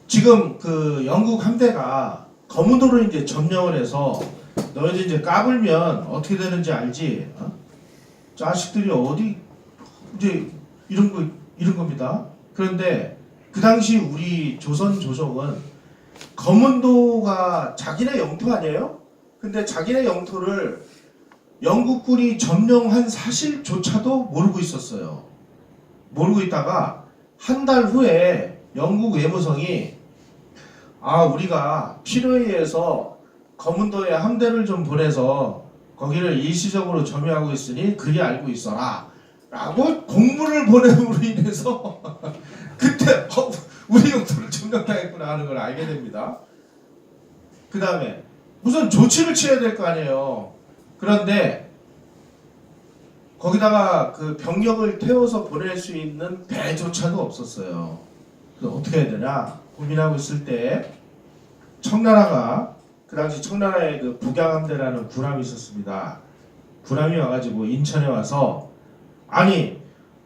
지금 그 영국 함대가 거문도를 이제 점령을 해서 너희들 이제 까불면 어떻게 되는지 알지? 어? 자식들이 어디 이제 이런 겁니다. 그런데 그 당시 우리 조선 조정은 거문도가 자기네 영토 아니에요? 근데 자기네 영토를 영국군이 점령한 사실조차도 모르고 있었어요. 모르고 있다가 한 달 후에 영국 외무성이 우리가 필요에 의해서 거문도에 함대를 좀 보내서 거기를 일시적으로 점유하고 있으니 그리 알고 있어라 라고 공문을 보냄으로 인해서 그때 우리 영토를 점령당했구나 하는 걸 알게 됩니다. 그 다음에 무슨 조치를 취해야 될 거 아니에요. 그런데 거기다가 그 병력을 태워서 보낼 수 있는 배조차도 없었어요. 그래서 어떻게 해야 되나 고민하고 있을 때 청나라가 그 당시 청나라에 그 북양함대라는 군함이 있었습니다. 군함이 와가지고 인천에 와서 아니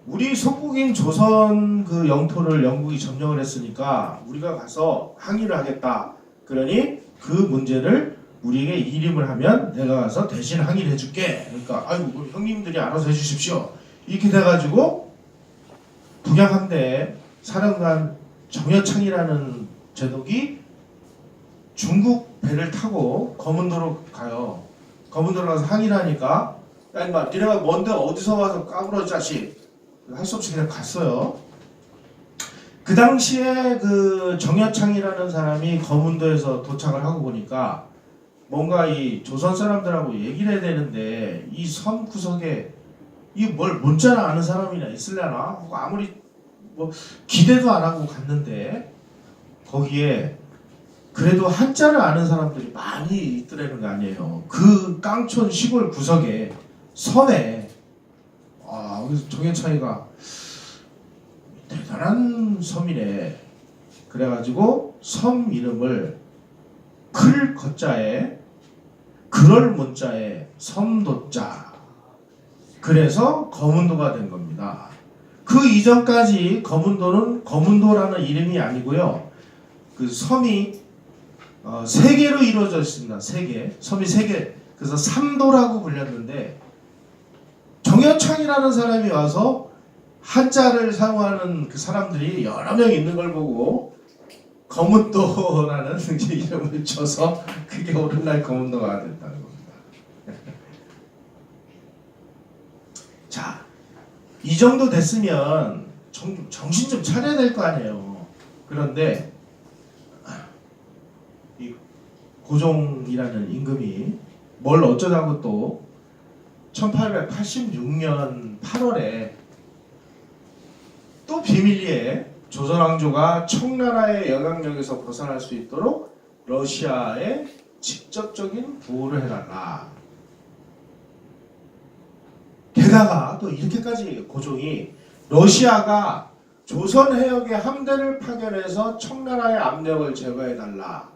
우리 속국인 조선 그 영토를 영국이 점령을 했으니까 우리가 가서 항의를 하겠다. 그러니 그 문제를 우리에게 일임을 하면 내가 가서 대신 항의를 해줄게. 그러니까 아이고 우리 형님들이 알아서 해주십시오. 이렇게 돼가지고 북양함대 사령관 정여창이라는 제독이 중국 배를 타고 거문도로 가요. 거문도로 가서 항의를 하니까 야 인마 니네가 뭔데 어디서 와서 까불어 자식 할 수 없이 그냥 갔어요. 그 당시에 그 정여창이라는 사람이 거문도에서 도착을 하고 보니까 뭔가 이 조선 사람들하고 얘기를 해야 되는데 이 섬 구석에 이 뭘 문자나 아는 사람이나 있으려나? 아무리 뭐 기대도 안 하고 갔는데 거기에 그래도 한자를 아는 사람들이 많이 있더라는 거 아니에요. 그 깡촌 시골 구석에 섬에 그래서 정현창이가 대단한 섬이네. 그래가지고 섬 이름을 클 거자에 그럴 문자에 섬도자. 그래서 거문도가 된 겁니다. 그 이전까지 거문도는 거문도라는 이름이 아니고요. 그 섬이 세 개로 이루어져 있습니다. 세 개. 섬이 세 개. 그래서 삼도라고 불렸는데 정여창이라는 사람이 와서 한자를 사용하는 그 사람들이 여러 명 있는 걸 보고 거문도라는 이름을 쳐서 그게 오늘날 거문도가 됐다는 겁니다. 자, 이 정도 됐으면 정신 좀 차려야 될 거 아니에요. 그런데 이 고종이라는 임금이 뭘 어쩌다고 또 1886년 8월에 또 비밀리에 조선왕조가 청나라의 영향력에서 벗어날 수 있도록 러시아에 직접적인 부호를 해달라. 게다가 또 이렇게까지 고종이 러시아가 조선 해역의 함대를 파견해서 청나라의 압력을 제거해달라.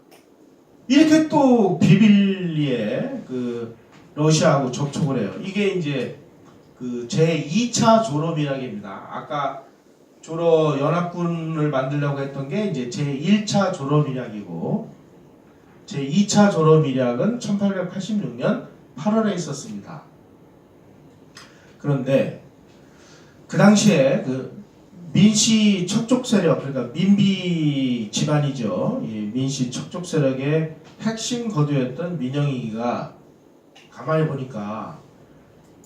이렇게 또 비밀리에 그 러시아하고 접촉을 해요. 이게 이제 그 제2차 조로밀약입니다. 아까 조로 연합군을 만들려고 했던 게 이제 제1차 조로밀약이고 제2차 조로밀약은 1886년 8월에 있었습니다. 그런데 그 당시에 그 민씨 척족 세력, 그러니까 민비 집안이죠. 이 민씨 척족 세력의 핵심 거두였던 민영이가 가만히 보니까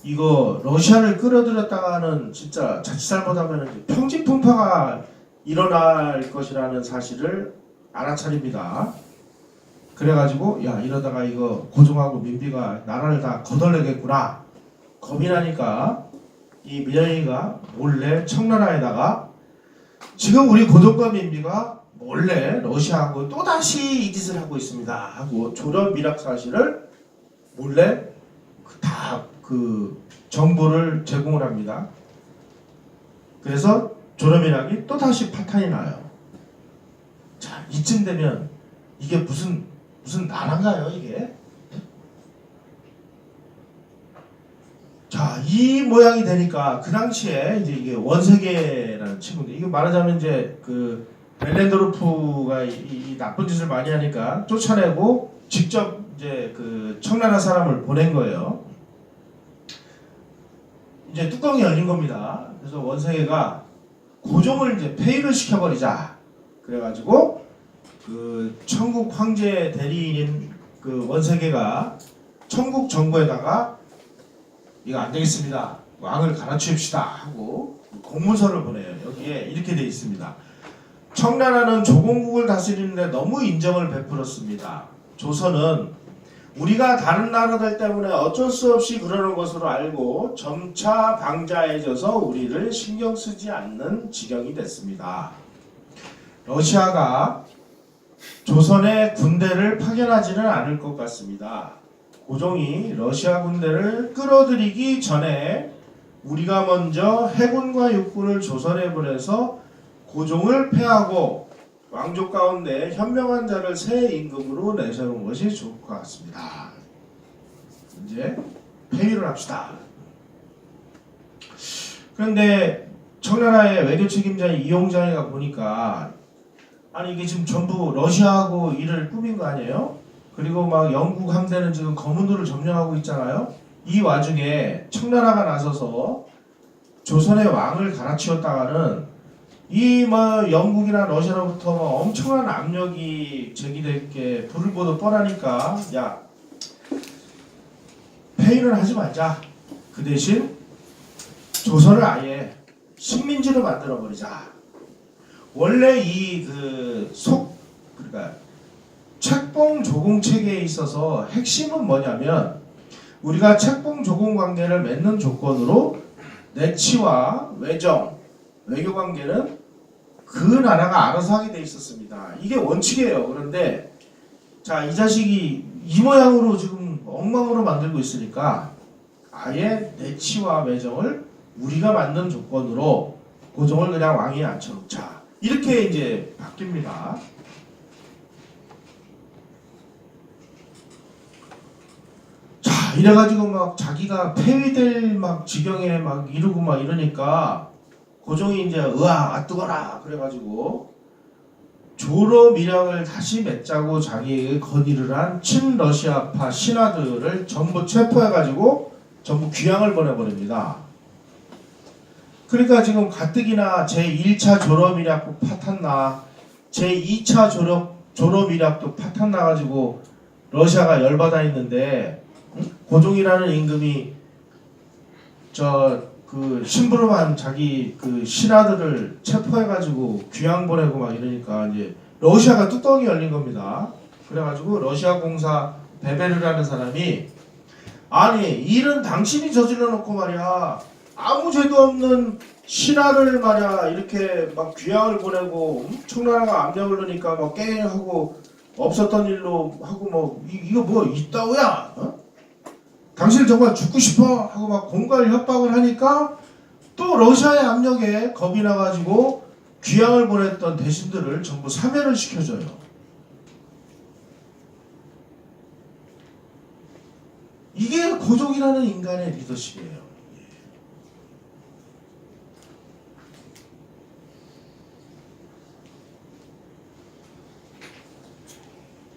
이거 러시아를 끌어들였다가는 진짜 자칫 잘못하면 평지풍파가 일어날 것이라는 사실을 알아차립니다. 그래가지고 야 이러다가 이거 고종하고 민비가 나라를 다 거덜내겠구나. 겁이 나니까 이 민영이가 몰래 청나라에다가 지금 우리 고종과 민비가 몰래 러시아하고 또다시 이 짓을 하고 있습니다 하고 조련 밀약 사실을 몰래 다 그 정보를 제공을 합니다. 그래서 조련밀약이 또다시 파탄이 나요. 자, 이쯤 되면 이게 무슨 나라인가요 이게? 자, 이 모양이 되니까 그 당시에 이제 이게 원세계라는 친구들, 이거 말하자면 이제 그 벨렌도르프가 이 나쁜 짓을 많이 하니까 쫓아내고 직접 이제 그 청나라 사람을 보낸 거예요. 이제 뚜껑이 열린 겁니다. 그래서 원세계가 고종을 이제 폐위를 시켜버리자. 그래가지고 그 청국 황제 대리인인 그 원세계가 청국 정부에다가 이거 안 되겠습니다. 왕을 갈아치웁시다 하고 공문서를 보내요. 여기에 이렇게 돼 있습니다. 청나라는 조공국을 다스리는데 너무 인정을 베풀었습니다. 조선은 우리가 다른 나라들 때문에 어쩔 수 없이 그러는 것으로 알고 점차 방자해져서 우리를 신경 쓰지 않는 지경이 됐습니다. 러시아가 조선의 군대를 파견하지는 않을 것 같습니다. 고종이 러시아 군대를 끌어들이기 전에 우리가 먼저 해군과 육군을 조선에 보내서 고종을 패하고 왕족 가운데 현명한 자를 새 임금으로 내세우는 것이 좋을 것 같습니다. 이제 폐위를 합시다. 그런데 청나라의 외교 책임자인 이용장이가 보니까 아니 이게 지금 전부 러시아하고 일을 꾸민 거 아니에요? 그리고 막 영국 함대는 지금 거문도를 점령하고 있잖아요. 이 와중에 청나라가 나서서 조선의 왕을 갈아치웠다가는 이 뭐 영국이나 러시아로부터 뭐 엄청난 압력이 제기될 게 불을 보듯 뻔하니까 야 폐위를 하지 말자. 그 대신 조선을 아예 식민지로 만들어 버리자. 원래 이 그러니까 책봉 조공 체계에 있어서 핵심은 뭐냐면 우리가 책봉 조공 관계를 맺는 조건으로 내치와 외교 관계는 그 나라가 알아서 하게 돼 있었습니다. 이게 원칙이에요. 그런데 자, 이 자식이 이 모양으로 지금 엉망으로 만들고 있으니까 아예 내치와 외정을 우리가 만든 조건으로 고종을 그냥 왕위에 앉혀놓자. 이렇게 이제 바뀝니다. 자, 이래가지고 막 자기가 폐위될 막 지경에 막 이르고 막 이러니까 고종이 이제 으아 뜨거라 그래가지고 조로 밀양을 다시 맺자고 자기에게 건의를 한 친러시아파 신하들을 전부 체포해가지고 전부 귀양을 보내버립니다. 그러니까 지금 가뜩이나 제1차 조로밀약도 파탄나 제2차 조로밀약도 파탄나가지고 러시아가 열받아 있는데 고종이라는 임금이 그 심부름한 자기 그 신하들을 체포해가지고 귀양 보내고 막 이러니까 이제 러시아가 뚜껑이 열린 겁니다. 그래가지고 러시아 공사 베베르라는 사람이 아니 일은 당신이 저질러 놓고 말이야 아무 죄도 없는 신하를 말이야 이렇게 막 귀양을 보내고 청나라가 압력을 넣으니까 막 깨하고 없었던 일로 하고 뭐 이거 뭐 있다고야? 어? 당신 정말 죽고 싶어? 하고 막 공갈 협박을 하니까 또 러시아의 압력에 겁이 나가지고 귀양을 보냈던 대신들을 전부 사면을 시켜줘요. 이게 고종이라는 인간의 리더십이에요.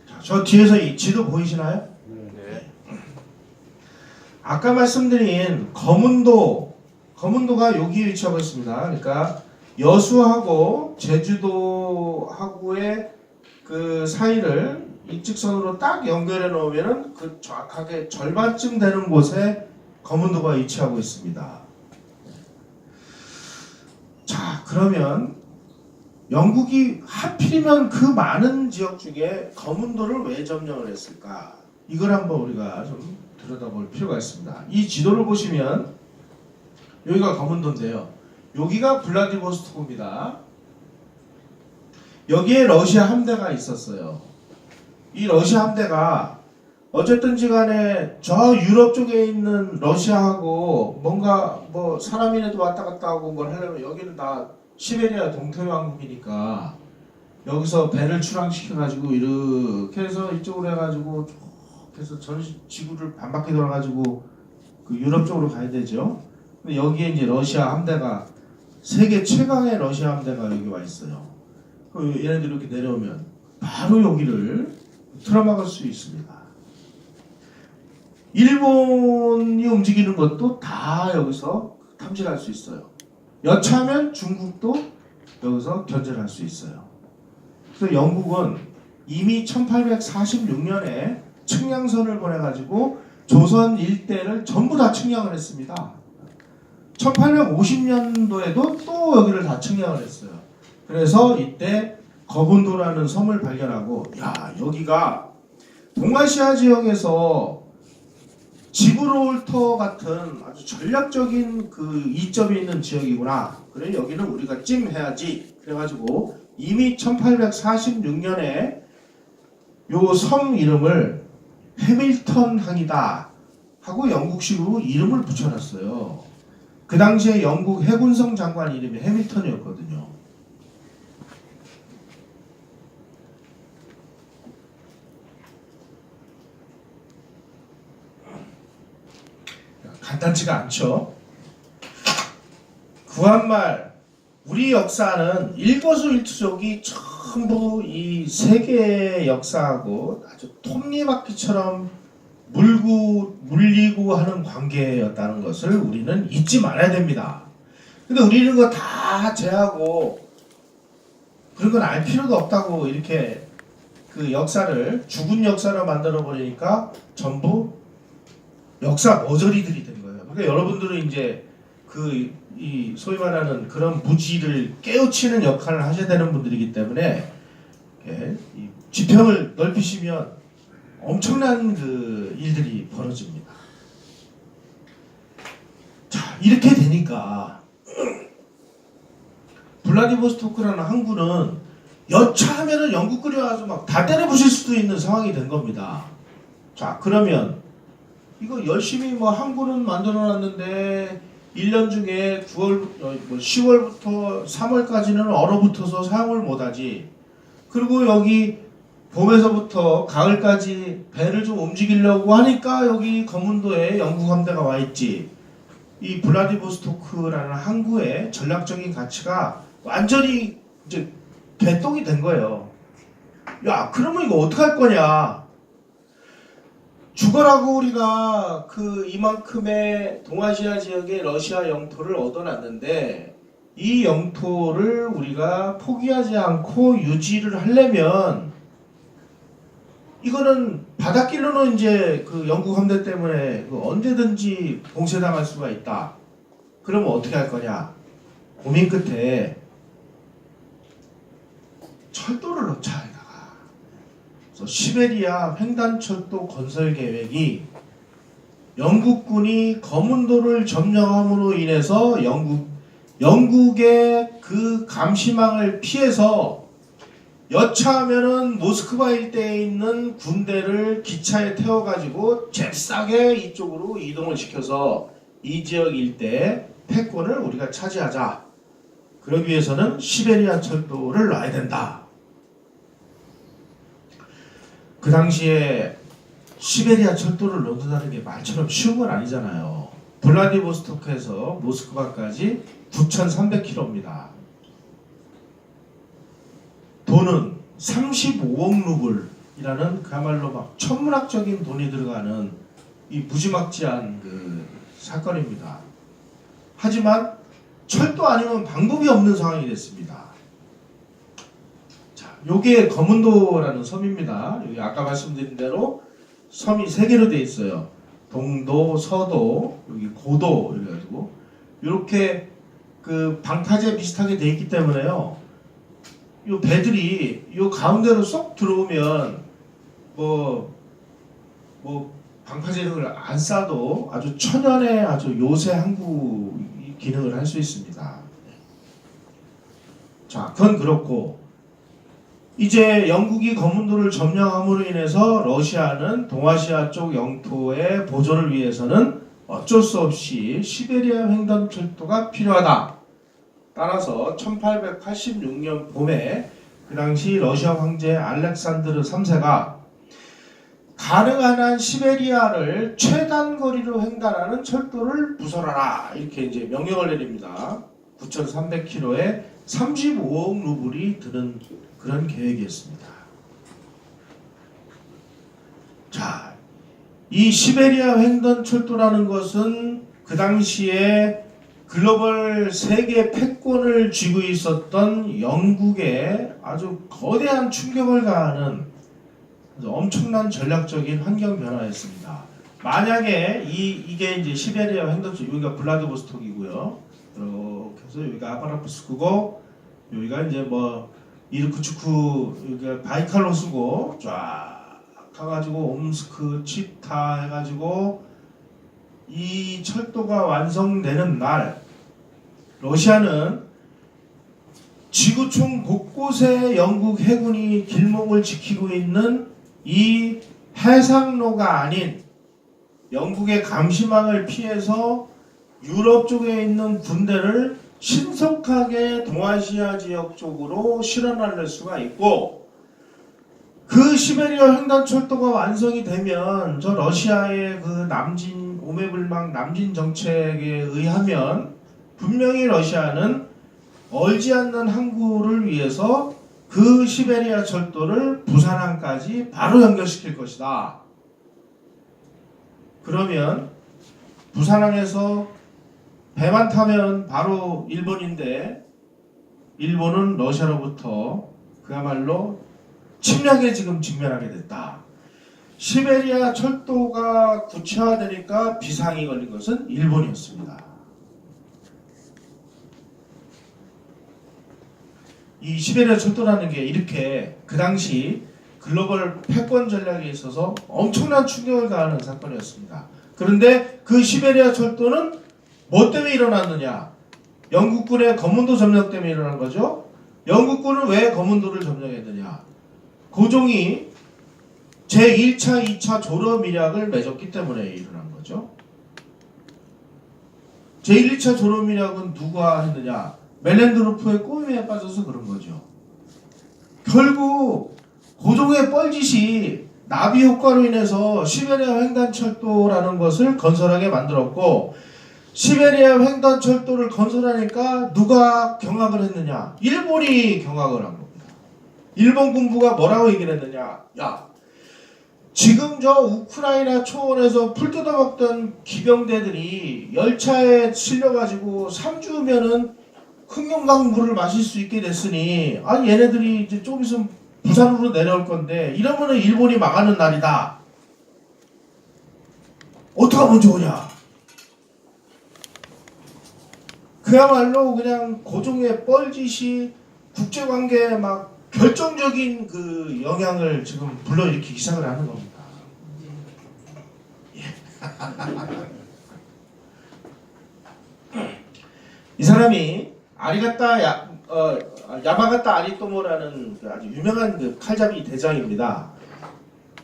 자, 저 뒤에서 이 지도 보이시나요? 네. 아까 말씀드린 거문도가 여기 위치하고 있습니다. 그러니까 여수하고 제주도하고의 그 사이를 일직선으로 딱 연결해 놓으면은 그 정확하게 절반쯤 되는 곳에 거문도가 위치하고 있습니다. 자, 그러면 영국이 하필이면 그 많은 지역 중에 거문도를 왜 점령을 했을까? 이걸 한번 우리가 좀 들여다볼 필요가 있습니다. 이 지도를 보시면 여기가 거문도인데요. 여기가 블라디보스토크입니다. 여기에 러시아 함대가 있었어요. 이 러시아 함대가 어쨌든지 간에 저 유럽 쪽에 있는 러시아하고 뭔가 뭐 사람이라도 왔다 갔다 하고 뭘 하려면 여기는 다 시베리아 동태왕국이니까 여기서 배를 출항시켜가지고 이렇게 해서 이쪽으로 해가지고 쭉 해서 전 지구를 반바퀴 돌아가지고 그 유럽 쪽으로 가야 되죠. 근데 여기에 이제 러시아 함대가 세계 최강의 러시아 함대가 여기 와 있어요. 얘네들이 이렇게 내려오면 바로 여기를 틀어막을 수 있습니다. 일본이 움직이는 것도 다 여기서 탐지할 수 있어요. 여차하면 중국도 여기서 견제할 수 있어요. 그래서 영국은 이미 1846년에 측량선을 보내가지고 조선 일대를 전부 다 측량을 했습니다. 1850년도에도 또 여기를 다 측량을 했어요. 그래서 이때 거분도라는 섬을 발견하고, 야, 여기가 동아시아 지역에서 지브롤터 같은 아주 전략적인 그 이점이 있는 지역이구나. 그래, 여기는 우리가 찜해야지. 그래가지고 이미 1846년에 요 섬 이름을 해밀턴 항이다 하고 영국식으로 이름을 붙여놨어요. 그 당시에 영국 해군성 장관 이름이 해밀턴이었거든요. 간단치가 않죠. 구한말 우리 역사는 일거수일투족이 전부 이 세계의 역사하고 아주 톱니바퀴처럼 물리고 하는 관계였다는 것을 우리는 잊지 말아야 됩니다. 근데 우리는 그거 다 제하고 그런 건 알 필요도 없다고 이렇게 그 역사를 죽은 역사로 만들어 버리니까 전부 역사 머저리들이 된 거예요. 그러니까 여러분들은 이제 이 소위 말하는 그런 무지를 깨우치는 역할을 하셔야 되는 분들이기 때문에 이 지평을 넓히시면 엄청난 그 일들이 벌어집니다. 자, 이렇게 되니까 블라디보스토크라는 항구는 여차하면은 영국 끓여가지고 막 다 때려부실 수도 있는 상황이 된 겁니다. 자, 그러면 이거 열심히 뭐 항구는 만들어놨는데 1년 중에 10월부터 3월까지는 얼어붙어서 사용을 못하지. 그리고 여기 봄에서부터 가을까지 배를 좀 움직이려고 하니까 여기 거문도에 영국 함대가 와 있지. 이 블라디보스토크라는 항구의 전략적인 가치가 완전히 이제 개똥이 된 거예요. 야, 그러면 이거 어떡할 거냐? 죽어라고 우리가 이만큼의 동아시아 지역의 러시아 영토를 얻어놨는데 이 영토를 우리가 포기하지 않고 유지를 하려면 이거는 바닷길로는 이제 그 영국 함대 때문에 언제든지 봉쇄당할 수가 있다. 그러면 어떻게 할 거냐? 고민 끝에 철도를 넣자 여기다가. 그래서 시베리아 횡단철도 건설 계획이 영국군이 거문도를 점령함으로 인해서 영국의 그 감시망을 피해서 여차하면은 모스크바 일대에 있는 군대를 기차에 태워가지고 잽싸게 이쪽으로 이동을 시켜서 이 지역 일대의 패권을 우리가 차지하자. 그러기 위해서는 시베리아 철도를 놔야 된다. 그 당시에 시베리아 철도를 넣는다는 게 말처럼 쉬운 건 아니잖아요. 블라디보스토크에서 모스크바까지 9,300km입니다. 돈은 35억 루블이라는 그야말로 막 천문학적인 돈이 들어가는 이 무지막지한 그 사건입니다. 하지만 철도 아니면 방법이 없는 상황이 됐습니다. 자, 요게 거문도라는 섬입니다. 여기 아까 말씀드린 대로 섬이 세 개로 되어 있어요. 동도, 서도, 여기 고도 이래가지고 이렇게 그 방파제 비슷하게 되어 있기 때문에요. 요 배들이 요 가운데로 쏙 들어오면 뭐 방파제를 안 싸도 아주 천연의 아주 요새 항구 기능을 할 수 있습니다. 자, 그건 그렇고 이제 영국이 거문도를 점령함으로 인해서 러시아는 동아시아 쪽 영토의 보존을 위해서는 어쩔 수 없이 시베리아 횡단철도가 필요하다. 따라서 1886년 봄에 그 당시 러시아 황제 알렉산드르 3세가 가능한 한 시베리아를 최단 거리로 횡단하는 철도를 부설하라 이렇게 이제 명령을 내립니다. 9,300km의 35억 루블이 드는 그런 계획이었습니다. 자, 이 시베리아 횡단철도라는 것은 그 당시에 글로벌 세계 패권을 쥐고 있었던 영국에 아주 거대한 충격을 가하는 엄청난 전략적인 환경 변화였습니다. 만약에 이게 이제 시베리아 횡단철도, 여기가 블라디보스톡이고요. 이렇게 해서 여기가 아바라프스크고, 여기가 이제 뭐 이르쿠츠크, 여기가 바이칼로스고, 쫙 가가지고 옴스크, 치타 해가지고 이 철도가 완성되는 날, 러시아는 지구촌 곳곳에 영국 해군이 길목을 지키고 있는 이 해상로가 아닌 영국의 감시망을 피해서 유럽 쪽에 있는 군대를 신속하게 동아시아 지역 쪽으로 실어날릴 수가 있고, 그 시베리아 횡단철도가 완성이 되면 저 러시아의 그 남진 오매불망 남진 정책에 의하면 분명히 러시아는 얼지 않는 항구를 위해서 그 시베리아 철도를 부산항까지 바로 연결시킬 것이다. 그러면 부산항에서 배만 타면 바로 일본인데, 일본은 러시아로부터 그야말로 침략에 지금 직면하게 됐다. 시베리아 철도가 구체화되니까 비상이 걸린 것은 일본이었습니다. 이 시베리아 철도라는 게 이렇게 그 당시 글로벌 패권 전략에 있어서 엄청난 충격을 가하는 사건이었습니다. 그런데 그 시베리아 철도는 뭐 때문에 일어났느냐? 영국군의 거문도 점령 때문에 일어난 거죠. 영국군은 왜 거문도를 점령했느냐? 고종이 제1차, 2차 조러밀약을 맺었기 때문에 일어난 거죠. 제1, 2차 조러밀약은 누가 했느냐? 멜렌드로프의 꼬임에 빠져서 그런 거죠. 결국 고종의 뻘짓이 나비 효과로 인해서 시베리아 횡단철도라는 것을 건설하게 만들었고, 시베리아 횡단철도를 건설하니까 누가 경악을 했느냐? 일본이 경악을 한 겁니다. 일본 군부가 뭐라고 얘기를 했느냐? 야, 지금 저 우크라이나 초원에서 풀 뜯어먹던 기병대들이 열차에 실려가지고 3주면은 흥룡강 물을 마실 수 있게 됐으니, 아니 얘네들이 이제 좀 있으면 부산으로 내려올 건데 이러면은 일본이 망하는 날이다. 어떻게 하면 좋으냐? 그야말로 그냥 고종의 뻘짓이 국제관계에 막 결정적인 그 영향을 지금 불러일으키기 시작을 하는 겁니다. 이 사람이 야마가타 아리토모라는 그 아주 유명한 그 칼잡이 대장입니다.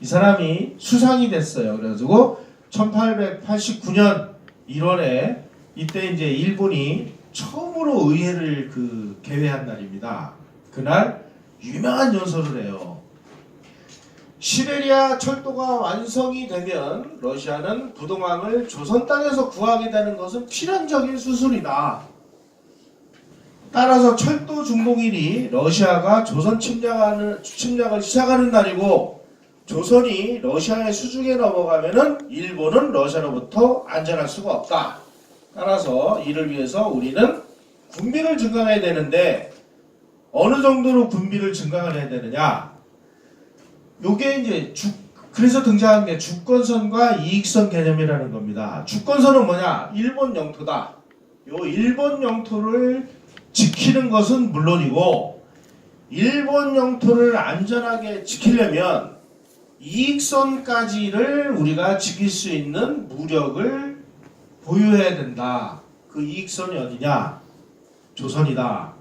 이 사람이 수상이 됐어요. 그래가지고 1889년 1월에 이때 이제 일본이 처음으로 의회를 그 개회한 날입니다. 그날 유명한 연설을 해요. 시베리아 철도가 완성이 되면 러시아는 부동항을 조선 땅에서 구하게 되는 것은 필연적인 수순이다. 따라서 철도 중봉일이 러시아가 조선 침략을 시작하는 날이고, 조선이 러시아의 수중에 넘어가면은 일본은 러시아로부터 안전할 수가 없다. 따라서 이를 위해서 우리는 군비를 증강해야 되는데, 어느 정도로 군비를 증강을 해야 되느냐? 요게 이제 그래서 등장한 게 주권선과 이익선 개념이라는 겁니다. 주권선은 뭐냐? 일본 영토다. 요 일본 영토를 지키는 것은 물론이고, 일본 영토를 안전하게 지키려면 이익선까지를 우리가 지킬 수 있는 무력을 보유해야 된다. 그 이익선이 어디냐? 조선이다.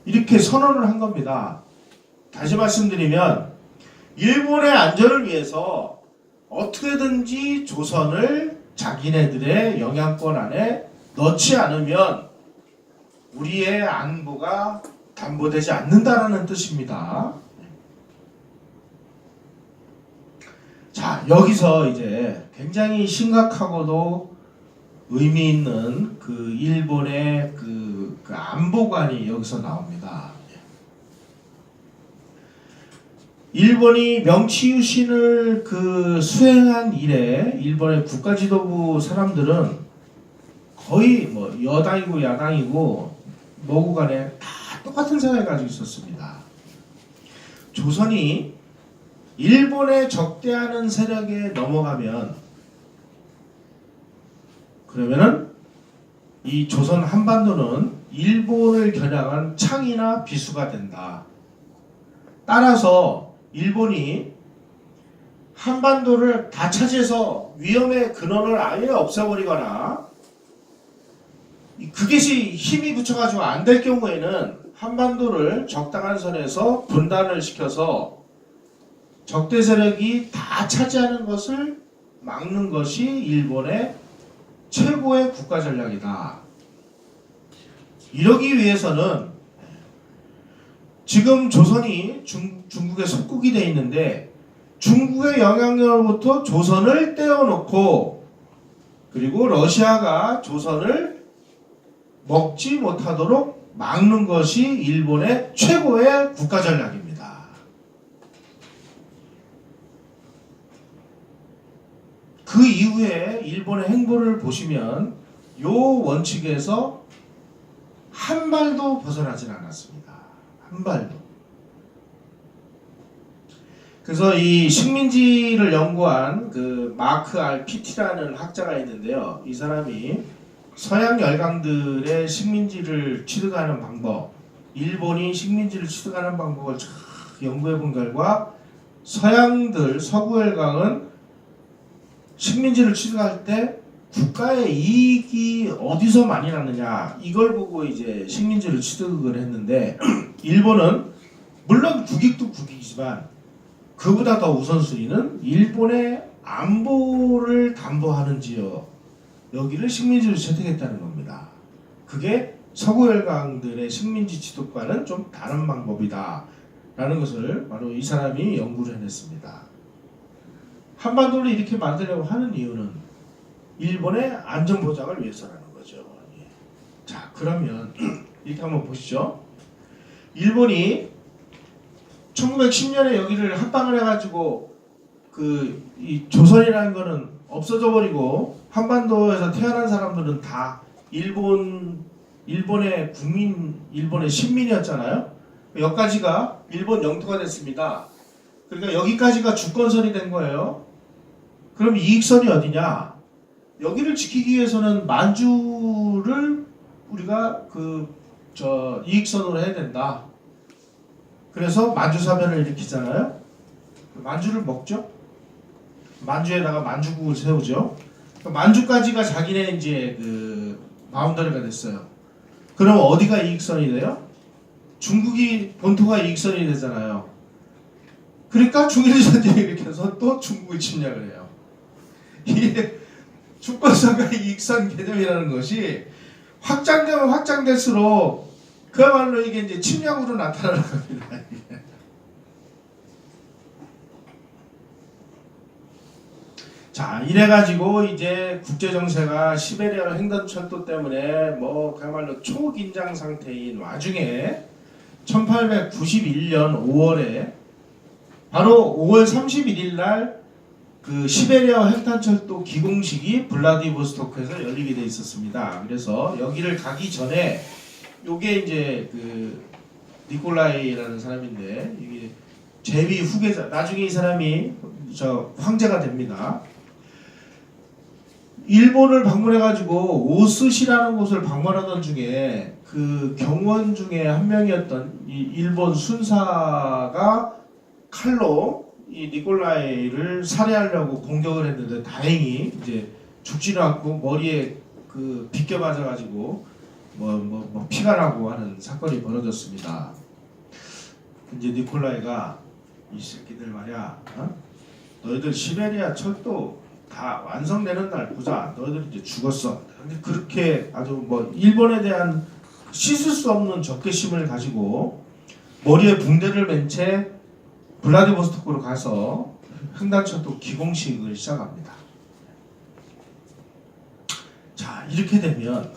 이렇게 선언을 한 겁니다. 다시 말씀드리면 일본의 안전을 위해서 어떻게든지 조선을 자기네들의 영향권 안에 넣지 않으면 우리의 안보가 담보되지 않는다라는 뜻입니다. 자, 여기서 이제 굉장히 심각하고도 의미 있는 그 일본의 그 안보관이 여기서 나옵니다. 일본이 명치유신을 그 수행한 이래 일본의 국가지도부 사람들은 거의 뭐 여당이고 야당이고 뭐고 간에 다 똑같은 생각을 가지고 있었습니다. 조선이 일본에 적대하는 세력에 넘어가면 그러면은 이 조선 한반도는 일본을 겨냥한 창이나 비수가 된다. 따라서 일본이 한반도를 다 차지해서 위험의 근원을 아예 없애버리거나 그것이 힘이 붙여가지고 안 될 경우에는 한반도를 적당한 선에서 분단을 시켜서 적대 세력이 다 차지하는 것을 막는 것이 일본의 최고의 국가 전략이다. 이러기 위해서는 지금 조선이 중국의 속국이 되어 있는데 중국의 영향력으로부터 조선을 떼어놓고 그리고 러시아가 조선을 먹지 못하도록 막는 것이 일본의 최고의 국가 전략입니다. 그 이후에 일본의 행보를 보시면 요 원칙에서 한 발도 벗어나질 않았습니다. 한 발도. 그래서 이 식민지를 연구한 그 마크 알 피티라는 학자가 있는데요. 이 사람이 서양 열강들의 식민지를 취득하는 방법, 일본이 식민지를 취득하는 방법을 쫙 연구해 본 결과 서양들, 서구 열강은 식민지를 취득할 때 국가의 이익이 어디서 많이 났느냐 이걸 보고 이제 식민지를 취득을 했는데 일본은 물론 국익도 국익이지만 그보다 더 우선순위는 일본의 안보를 담보하는 지역 여기를 식민지로 채택했다는 겁니다. 그게 서구 열강들의 식민지 취득과는 좀 다른 방법이다 라는 것을 바로 이 사람이 연구를 해냈습니다. 한반도를 이렇게 만들려고 하는 이유는 일본의 안전보장을 위해서라는 거죠. 자, 그러면 이렇게 한번 보시죠. 일본이 1910년에 여기를 합방을 해가지고 이 조선이라는 거는 없어져 버리고 한반도에서 태어난 사람들은 다 일본의 국민, 일본의 시민이었잖아요. 여기까지가 일본 영토가 됐습니다. 그러니까 여기까지가 주권선이 된 거예요. 그럼 이익선이 어디냐? 여기를 지키기 위해서는 만주를 우리가 이익선으로 해야 된다. 그래서 만주사변을 일으키잖아요. 만주를 먹죠. 만주에다가 만주국을 세우죠. 만주까지가 자기네 이제 바운더리가 됐어요. 그럼 어디가 이익선이 돼요? 중국이 본토가 이익선이 되잖아요. 그러니까 중일전쟁을 일으켜서 또 중국을 침략을 해요. 이게 주권선과 이익선 개념이라는 것이 확장되면 확장될수록 그야말로 이게 이제 침략으로 나타나는 겁니다. 자, 이래가지고 이제 국제정세가 시베리아 횡단철도 때문에 뭐 그야말로 초긴장 상태인 와중에 1891년 5월에 바로 5월 31일 날 그 시베리아 횡단철도 기공식이 블라디보스토크에서 열리게 돼 있었습니다. 그래서 여기를 가기 전에 요게 이제 니콜라이라는 사람인데 이게 제비 후계자, 나중에 이 사람이 황제가 됩니다. 일본을 방문해가지고 오스시라는 곳을 방문하던 중에 그 경원 중에 한 명이었던 이 일본 순사가 칼로 이 니콜라이를 살해하려고 공격을 했는데 다행히 이제 죽지는 않고 머리에 비껴 맞아가지고 뭐 피가 나고 하는 사건이 벌어졌습니다. 이제 니콜라이가 이 새끼들 말이야, 너희들 시베리아 철도 다 완성되는 날 보자. 너희들 이제 죽었어. 근데 그렇게 아주 뭐 일본에 대한 씻을 수 없는 적개심을 가지고 머리에 붕대를 맨 채 블라디보스토크로 가서 횡단철도 기공식을 시작합니다. 자, 이렇게 되면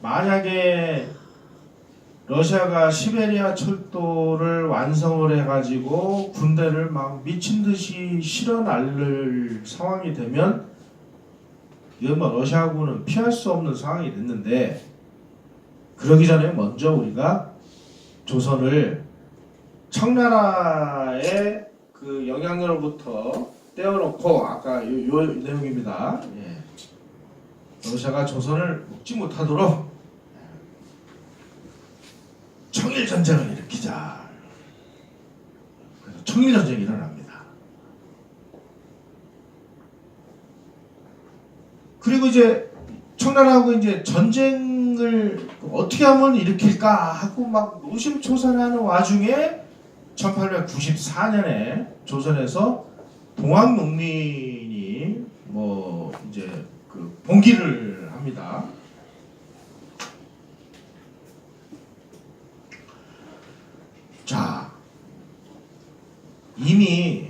만약에 러시아가 시베리아 철도를 완성을 해가지고 군대를 막 미친 듯이 실어 날릴 상황이 되면 이건 뭐 러시아군은 피할 수 없는 상황이 됐는데, 그러기 전에 먼저 우리가 조선을 청나라의 그 영향력으로부터 떼어놓고, 아까 요 내용입니다. 예. 러시아가 조선을 먹지 못하도록 청일전쟁을 일으키자. 그래서 청일전쟁이 일어납니다. 그리고 이제 청나라하고 이제 전쟁을 어떻게 하면 일으킬까 하고 막 노심초사하는 와중에 1894년에 조선에서 동학농민이 뭐 이제 그 봉기를 합니다. 자, 이미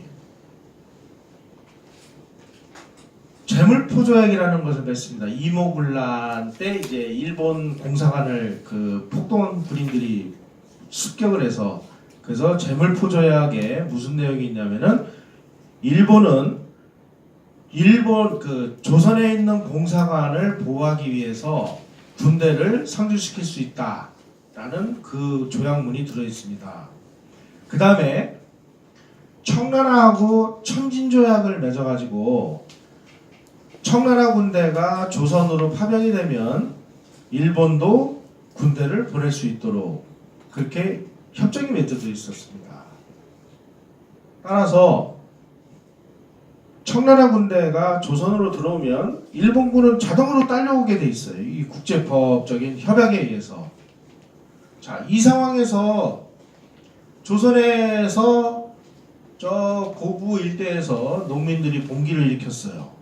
재물포조약이라는 것을 맺습니다. 이모군란 때 이제 일본 공사관을 그 폭동 군인들이 습격을 해서, 그래서 재물포조약에 무슨 내용이 있냐면은 일본 그 조선에 있는 공사관을 보호하기 위해서 군대를 상주시킬 수 있다라는 그 조약문이 들어 있습니다. 그 다음에 청나라하고 천진조약을 맺어가지고 청나라 군대가 조선으로 파병이 되면 일본도 군대를 보낼 수 있도록 그렇게 협정이 맺어져 있었습니다. 따라서 청나라 군대가 조선으로 들어오면 일본군은 자동으로 딸려오게 돼 있어요. 이 국제법적인 협약에 의해서. 자, 이 상황에서 조선에서 저 고부 일대에서 농민들이 봉기를 일으켰어요.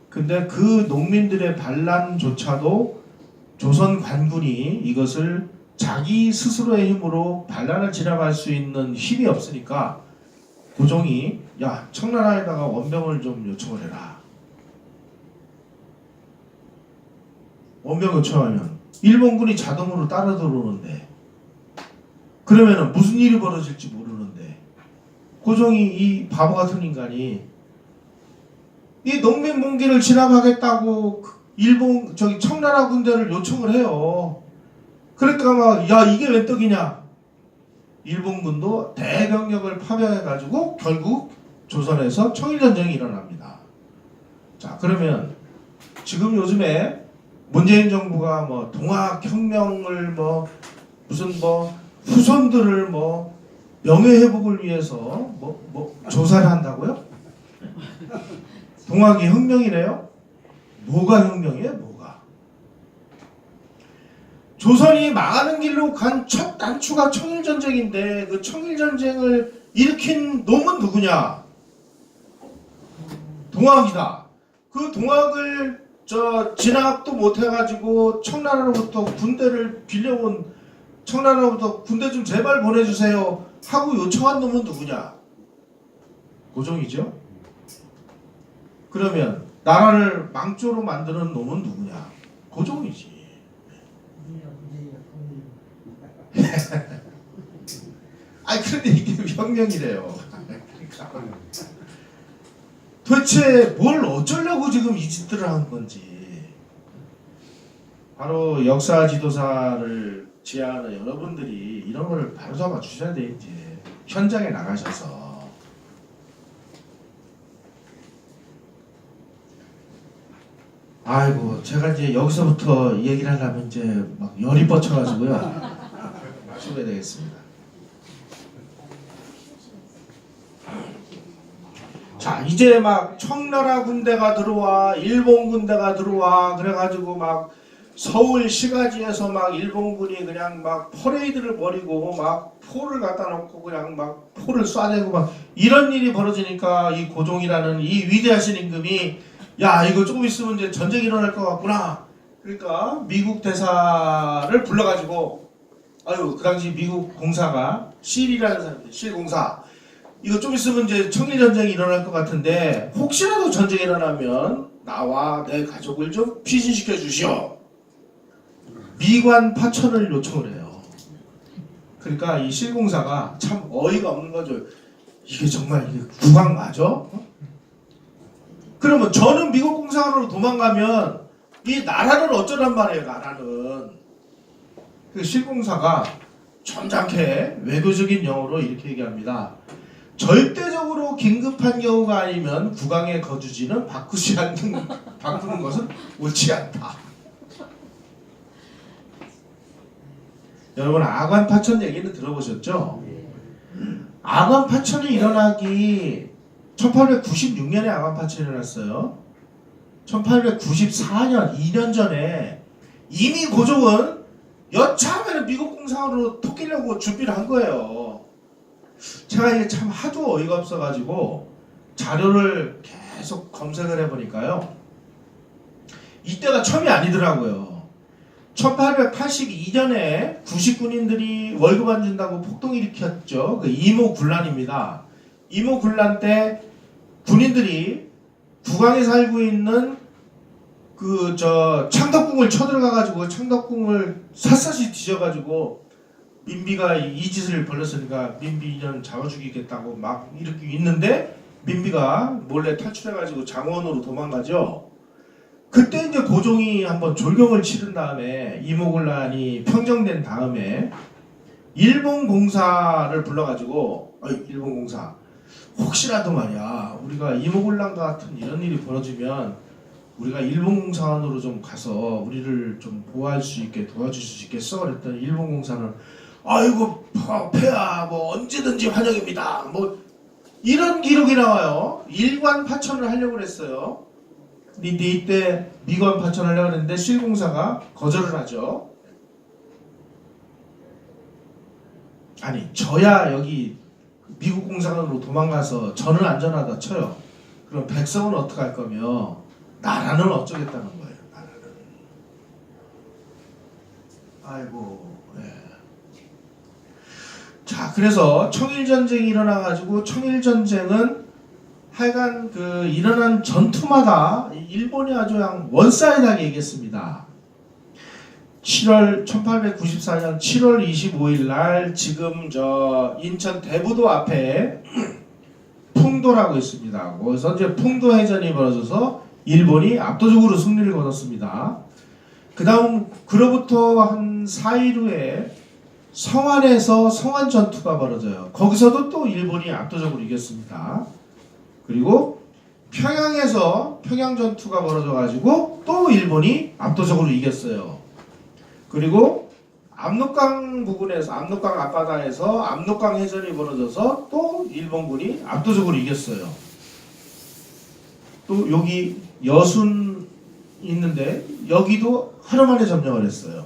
근데 그 농민들의 반란조차도 조선 관군이 이것을 자기 스스로의 힘으로 반란을 진압할 수 있는 힘이 없으니까 고종이 야, 청나라에다가 원병을 좀 요청을 해라. 원병 요청하면 일본군이 자동으로 따라 들어오는데, 그러면은 무슨 일이 벌어질지 모르는데 고종이 이 바보 같은 인간이 이 농민 봉기를 진압하겠다고 일본 청나라 군대를 요청을 해요. 그러니까 막 야, 이게 웬 떡이냐. 일본군도 대병력을 파병해가지고 결국 조선에서 청일전쟁이 일어납니다. 자, 그러면 지금 요즘에 문재인 정부가 뭐 동학혁명을 뭐 무슨 뭐 후손들을 뭐 명예회복을 위해서 뭐 조사를 한다고요? 동학이 혁명이래요? 뭐가 혁명이에요? 뭐가? 조선이 망하는 길로 간 첫 단추가 청일전쟁인데 그 청일전쟁을 일으킨 놈은 누구냐? 동학이다. 그 동학을 진압도 못해가지고 청나라로부터 군대를 빌려온, 청나라로부터 군대 좀 제발 보내주세요 하고 요청한 놈은 누구냐? 고종이죠. 그러면 나라를 망조로 만드는 놈은 누구냐? 고종이지. 아니 그런데 이게 혁명이래요. 그러니까 도대체 뭘 어쩌려고 지금 이 짓들을 한 건지. 바로 역사 지도사를 지향하는 여러분들이 이런 거를 바로잡아 주셔야 돼. 이제 현장에 나가셔서. 아이고, 제가 이제 여기서부터 얘기를 하려면 이제 막 열이 뻗쳐가지고요. 마셔야 되겠습니다. 자, 이제 막 청나라 군대가 들어와, 일본 군대가 들어와, 그래가지고 막 서울 시가지에서 막 일본군이 그냥 막 퍼레이드를 벌이고 막 포를 갖다 놓고 그냥 막 포를 쏴대고 막 이런 일이 벌어지니까 이 고종이라는 이 위대하신 임금이 야, 이거 조금 있으면 이제 전쟁이 일어날 것 같구나. 그러니까 미국 대사를 불러가지고, 아유, 그 당시 미국 공사가 실이라는 사람들, 실공사. 이거 좀 있으면 이제 청일전쟁이 일어날 것 같은데 혹시라도 전쟁이 일어나면 나와 내 가족을 좀 피신시켜 주시오. 미관 파천을 요청을 해요. 그러니까 이 실공사가 참 어이가 없는 거죠. 이게 정말 이게 국왕 맞아? 그러면 저는 미국 공사관으로 도망가면 이 나라는 어쩌란 말이에요. 나라는. 그 실공사가 점잖게 외교적인 영어로 이렇게 얘기합니다. 절대적으로 긴급한 경우가 아니면 국왕의 거주지는 바꾸는 것은 옳지 않다. 여러분 아관 파천 얘기는 들어보셨죠? 아관 파천이 일어나기 1896년에 아관 파천이 일어났어요. 1894년 2년 전에 이미 고종은 여차하면 미국 공사관으로 토끼려고 준비를 한 거예요. 제가 이게 참 하도 어이가 없어가지고 자료를 계속 검색을 해보니까요. 이때가 처음이 아니더라고요. 1882년에 90군인들이 월급 안 준다고 폭동 일으켰죠. 그 이모군란입니다. 이모군란 때 군인들이 국왕에 살고 있는 창덕궁을 쳐들어가가지고 창덕궁을 샅샅이 뒤져가지고 민비가 이 짓을 벌였으니까 민비 인연 잡아 죽이겠다고 막 이렇게 있는데 민비가 몰래 탈출해가지고 장원으로 도망가죠. 그때 이제 고종이 한번 졸경을 치른 다음에 이모군란이 평정된 다음에 일본 공사를 불러가지고 일본 공사 혹시라도 말이야 우리가 이모군란 같은 이런 일이 벌어지면 우리가 일본 공사관으로 좀 가서 우리를 좀 보호할 수 있게 도와줄 수 있겠어? 그랬더니 일본 공사는 아이고 폐하 뭐 언제든지 환영입니다. 뭐 이런 기록이 나와요. 일관 파천을 하려고 그랬어요. 근데 이때 미관 파천을 하려고 했는데 실공사가 거절을 하죠. 아니 저야 여기 미국 공사관으로 도망가서 저는 안전하다 쳐요. 그럼 백성은 어떻게 할 거며 나라는 어쩌겠다는 거예요. 나라는. 아이고. 네. 자, 그래서 청일전쟁이 일어나가지고 청일전쟁은 하여간 일어난 전투마다 일본이 아주 그냥 원사이드하게 얘기했습니다. 1894년 7월 25일 날 지금 인천 대부도 앞에 풍도라고 있습니다. 거기서 이제 풍도 해전이 벌어져서 일본이 압도적으로 승리를 거뒀습니다. 그 다음 그로부터 한 4일 후에 성안에서 성안 전투가 벌어져요. 거기서도 또 일본이 압도적으로 이겼습니다. 그리고 평양에서 평양 전투가 벌어져가지고 또 일본이 압도적으로 이겼어요. 그리고 압록강 부근에서 압록강 앞바다에서 압록강 해전이 벌어져서 또 일본군이 압도적으로 이겼어요. 또 여기 여순 있는데 여기도 하루 만에 점령을 했어요.